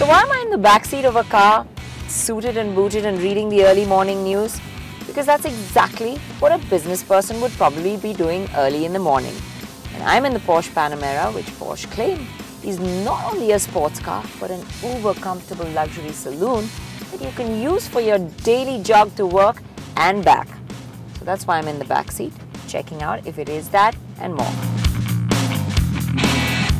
why am I in the backseat of a car, suited and booted and reading the early morning news? Because that's exactly what a business person would probably be doing early in the morning. And I'm in the Porsche Panamera, which Porsche claim is not only a sports car, but an uber comfortable luxury saloon that you can use for your daily jog to work and back. So that's why I'm in the backseat, checking out if it is that and more.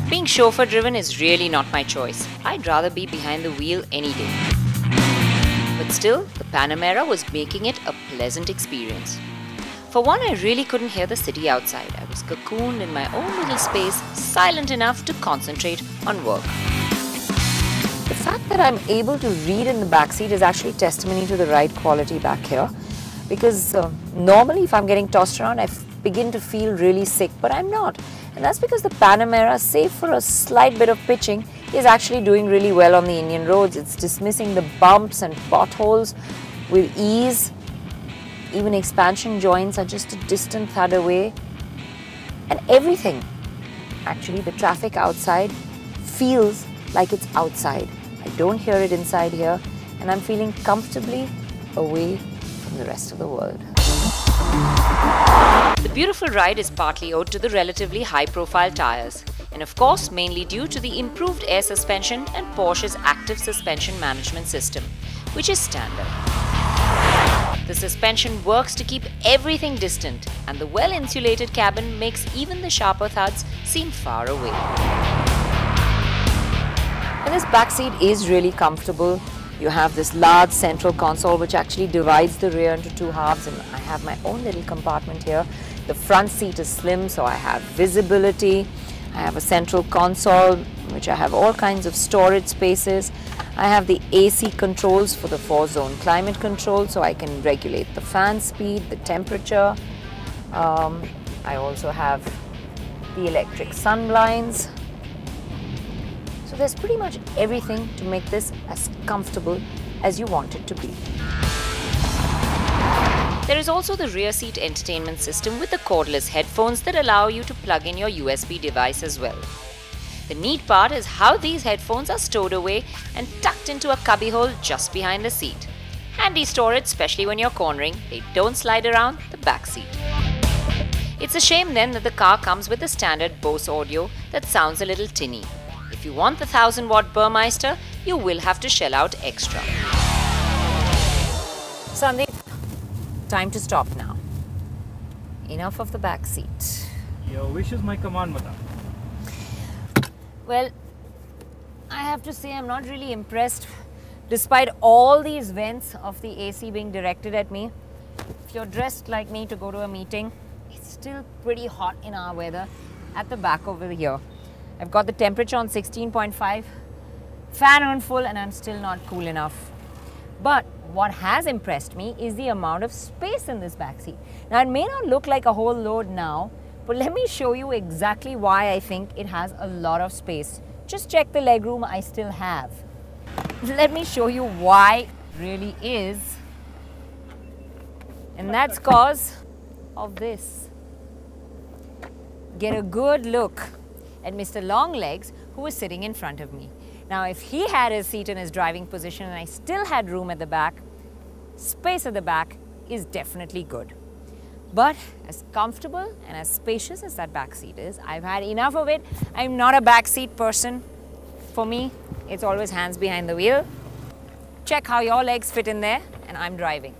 Being chauffeur-driven is really not my choice. I'd rather be behind the wheel any day. But still, the Panamera was making it a pleasant experience. For one, I really couldn't hear the city outside. I was cocooned in my own little space, silent enough to concentrate on work. The fact that I'm able to read in the backseat is actually testimony to the ride quality back here. Because normally if I'm getting tossed around, I begin to feel really sick, but I'm not. And that's because the Panamera, save for a slight bit of pitching, is actually doing really well on the Indian roads. It's dismissing the bumps and potholes with ease. Even expansion joints are just a distant thud away. And everything, actually the traffic outside feels like it's outside. I don't hear it inside here, and I'm feeling comfortably away from the rest of the world. The beautiful ride is partly owed to the relatively high-profile tyres, and of course mainly due to the improved air suspension and Porsche's active suspension management system, which is standard. The suspension works to keep everything distant, and the well-insulated cabin makes even the sharper thuds seem far away. And this backseat is really comfortable. You have this large central console which actually divides the rear into two halves, and I have my own little compartment here. The front seat is slim, so I have visibility. I have a central console which I have all kinds of storage spaces. I have the AC controls for the 4-zone climate control, so I can regulate the fan speed, the temperature. I also have the electric sun blinds. So there's pretty much everything to make this as comfortable as you want it to be. There is also the rear seat entertainment system with the cordless headphones that allow you to plug in your USB device as well. The neat part is how these headphones are stowed away and tucked into a cubbyhole just behind the seat. Handy storage, especially when you're cornering, they don't slide around the back seat. It's a shame then that the car comes with the standard Bose audio that sounds a little tinny. If you want the 1000-watt Burmeister, you will have to shell out extra. Sandeep, time to stop now. Enough of the back seat. Your wish is my command, madam. Well, I have to say I'm not really impressed. Despite all these vents of the AC being directed at me, if you're dressed like me to go to a meeting, it's still pretty hot in our weather at the back over here. I've got the temperature on 16.5, fan on full, and I'm still not cool enough. But what has impressed me is the amount of space in this backseat. Now, it may not look like a whole load now, but let me show you exactly why I think it has a lot of space. Just check the legroom I still have. Let me show you why it really is. And that's cause of this. Get a good look at Mr. Longlegs, who was sitting in front of me. Now, if he had his seat in his driving position and I still had room at the back, space at the back is definitely good. But as comfortable and as spacious as that back seat is, I've had enough of it. I'm not a back seat person. For me, it's always hands behind the wheel. Check how your legs fit in there, and I'm driving.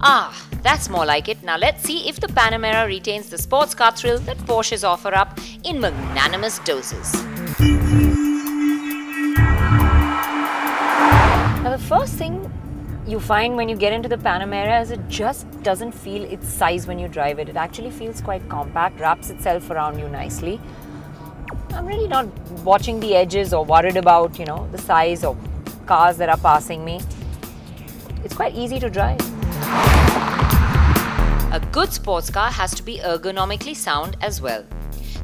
Ah, that's more like it. Now let's see if the Panamera retains the sports car thrill that Porsches offer up in magnanimous doses. Now the first thing you find when you get into the Panamera is it just doesn't feel its size when you drive it. It actually feels quite compact, wraps itself around you nicely. I'm really not watching the edges or worried about, the size of cars that are passing me. It's quite easy to drive. A good sports car has to be ergonomically sound as well.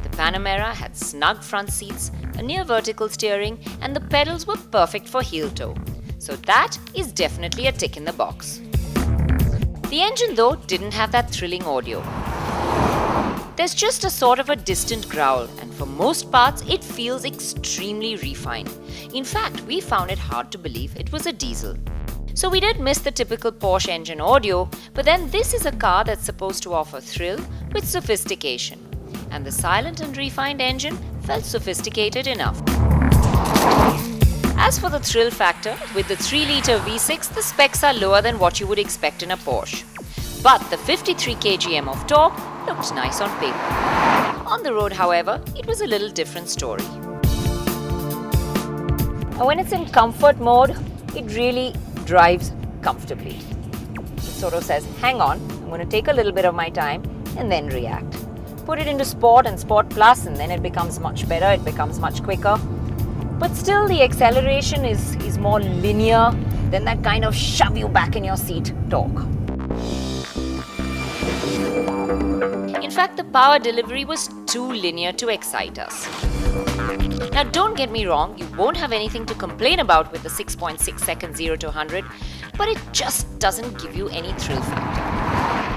The Panamera had snug front seats, a near vertical steering, and the pedals were perfect for heel toe. So that is definitely a tick in the box. The engine though didn't have that thrilling audio. There's just a sort of a distant growl, and for most parts it feels extremely refined. In fact, we found it hard to believe it was a diesel. So we did miss the typical Porsche engine audio, but then this is a car that's supposed to offer thrill with sophistication. And the silent and refined engine felt sophisticated enough. As for the thrill factor, with the 3-litre V6, the specs are lower than what you would expect in a Porsche. But the 53 kgm of torque looked nice on paper. On the road, however, it was a little different story. And when it's in comfort mode, it really drives comfortably. It sort of says, hang on, I'm going to take a little bit of my time and then react. Put it into Sport and Sport Plus and then it becomes much better, it becomes much quicker. But still the acceleration is more linear than that kind of shove you back in your seat torque. In fact, the power delivery was too linear to excite us. Now don't get me wrong, you won't have anything to complain about with the 6.6 second 0 to 100, but it just doesn't give you any thrill factor.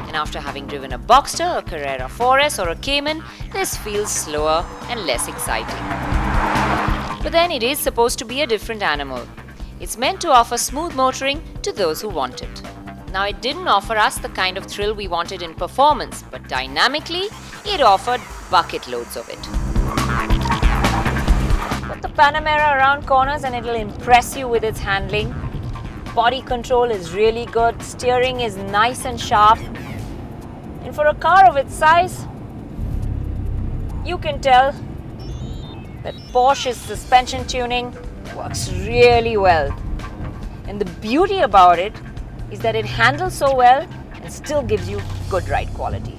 And after having driven a Boxster, a Carrera 4S or a Cayman, this feels slower and less exciting. But then it is supposed to be a different animal. It's meant to offer smooth motoring to those who want it. Now it didn't offer us the kind of thrill we wanted in performance, but dynamically, it offered bucket loads of it. Put the Panamera around corners and it'll impress you with its handling. Body control is really good, steering is nice and sharp. And for a car of its size, you can tell that Porsche's suspension tuning works really well. And the beauty about it is that it handles so well and still gives you good ride quality.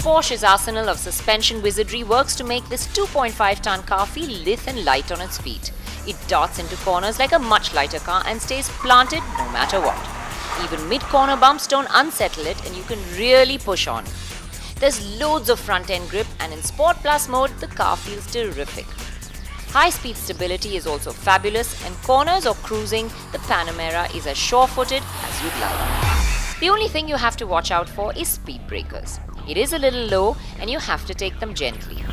Porsche's arsenal of suspension wizardry works to make this 2.5-ton car feel lithe and light on its feet. It darts into corners like a much lighter car and stays planted no matter what. Even mid-corner bumps don't unsettle it and you can really push on. There's loads of front-end grip and in Sport Plus mode, the car feels terrific. High-speed stability is also fabulous and corners or cruising, the Panamera is as sure-footed as you'd like. The only thing you have to watch out for is speed breakers. It is a little low and you have to take them gently.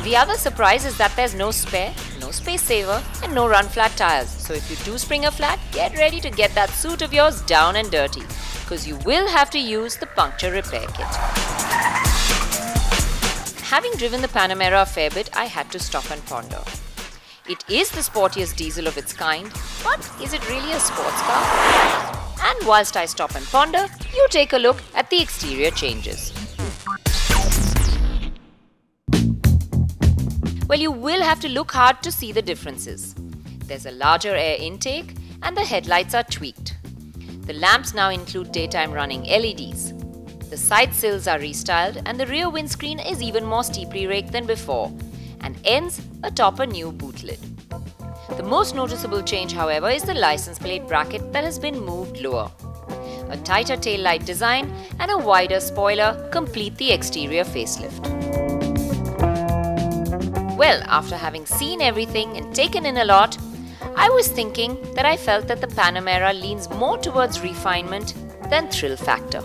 The other surprise is that there's no spare, no space saver and no run flat tires. So if you do spring a flat, get ready to get that suit of yours down and dirty, because you will have to use the puncture repair kit. Having driven the Panamera a fair bit, I had to stop and ponder. It is the sportiest diesel of its kind, but is it really a sports car? And whilst I stop and ponder, you take a look at the exterior changes. Well, you will have to look hard to see the differences. There's a larger air intake and the headlights are tweaked. The lamps now include daytime running LEDs. The side sills are restyled and the rear windscreen is even more steeply raked than before and ends atop a new boot lid. The most noticeable change, however, is the license plate bracket that has been moved lower. A tighter taillight design and a wider spoiler complete the exterior facelift. Well, after having seen everything and taken in a lot, I was thinking that I felt that the Panamera leans more towards refinement than thrill factor.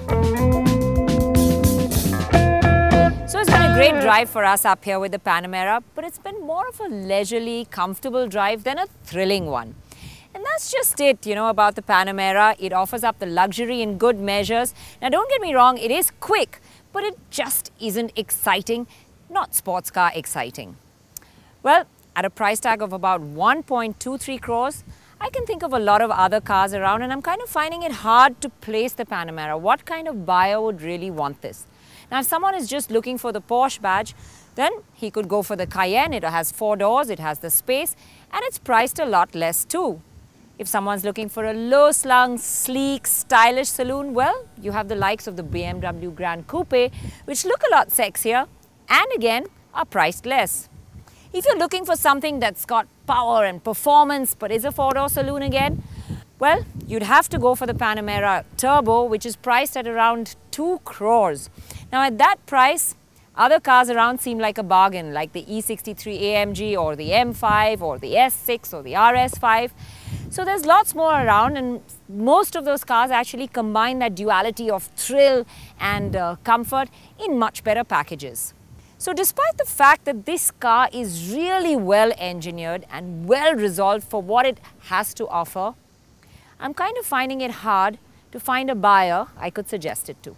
So it's been a great drive for us up here with the Panamera, but it's been more of a leisurely, comfortable drive than a thrilling one. And that's just it, about the Panamera. It offers up the luxury in good measures. Now don't get me wrong, it is quick, but it just isn't exciting, not sports car exciting. Well, at a price tag of about 1.23 crores, I can think of a lot of other cars around and I'm kind of finding it hard to place the Panamera. What kind of buyer would really want this? Now, if someone is just looking for the Porsche badge, then he could go for the Cayenne. It has 4 doors, it has the space, and it's priced a lot less too. If someone's looking for a low-slung, sleek, stylish saloon, well, you have the likes of the BMW Grand Coupe, which look a lot sexier and again are priced less. If you're looking for something that's got power and performance but is a 4-door saloon again, well, you'd have to go for the Panamera Turbo, which is priced at around 2 crores. Now at that price, other cars around seem like a bargain, like the E63 AMG or the M5 or the S6 or the RS5. So there's lots more around, and most of those cars actually combine that duality of thrill and comfort in much better packages. So despite the fact that this car is really well engineered and well resolved for what it has to offer, I'm kind of finding it hard to find a buyer I could suggest it to.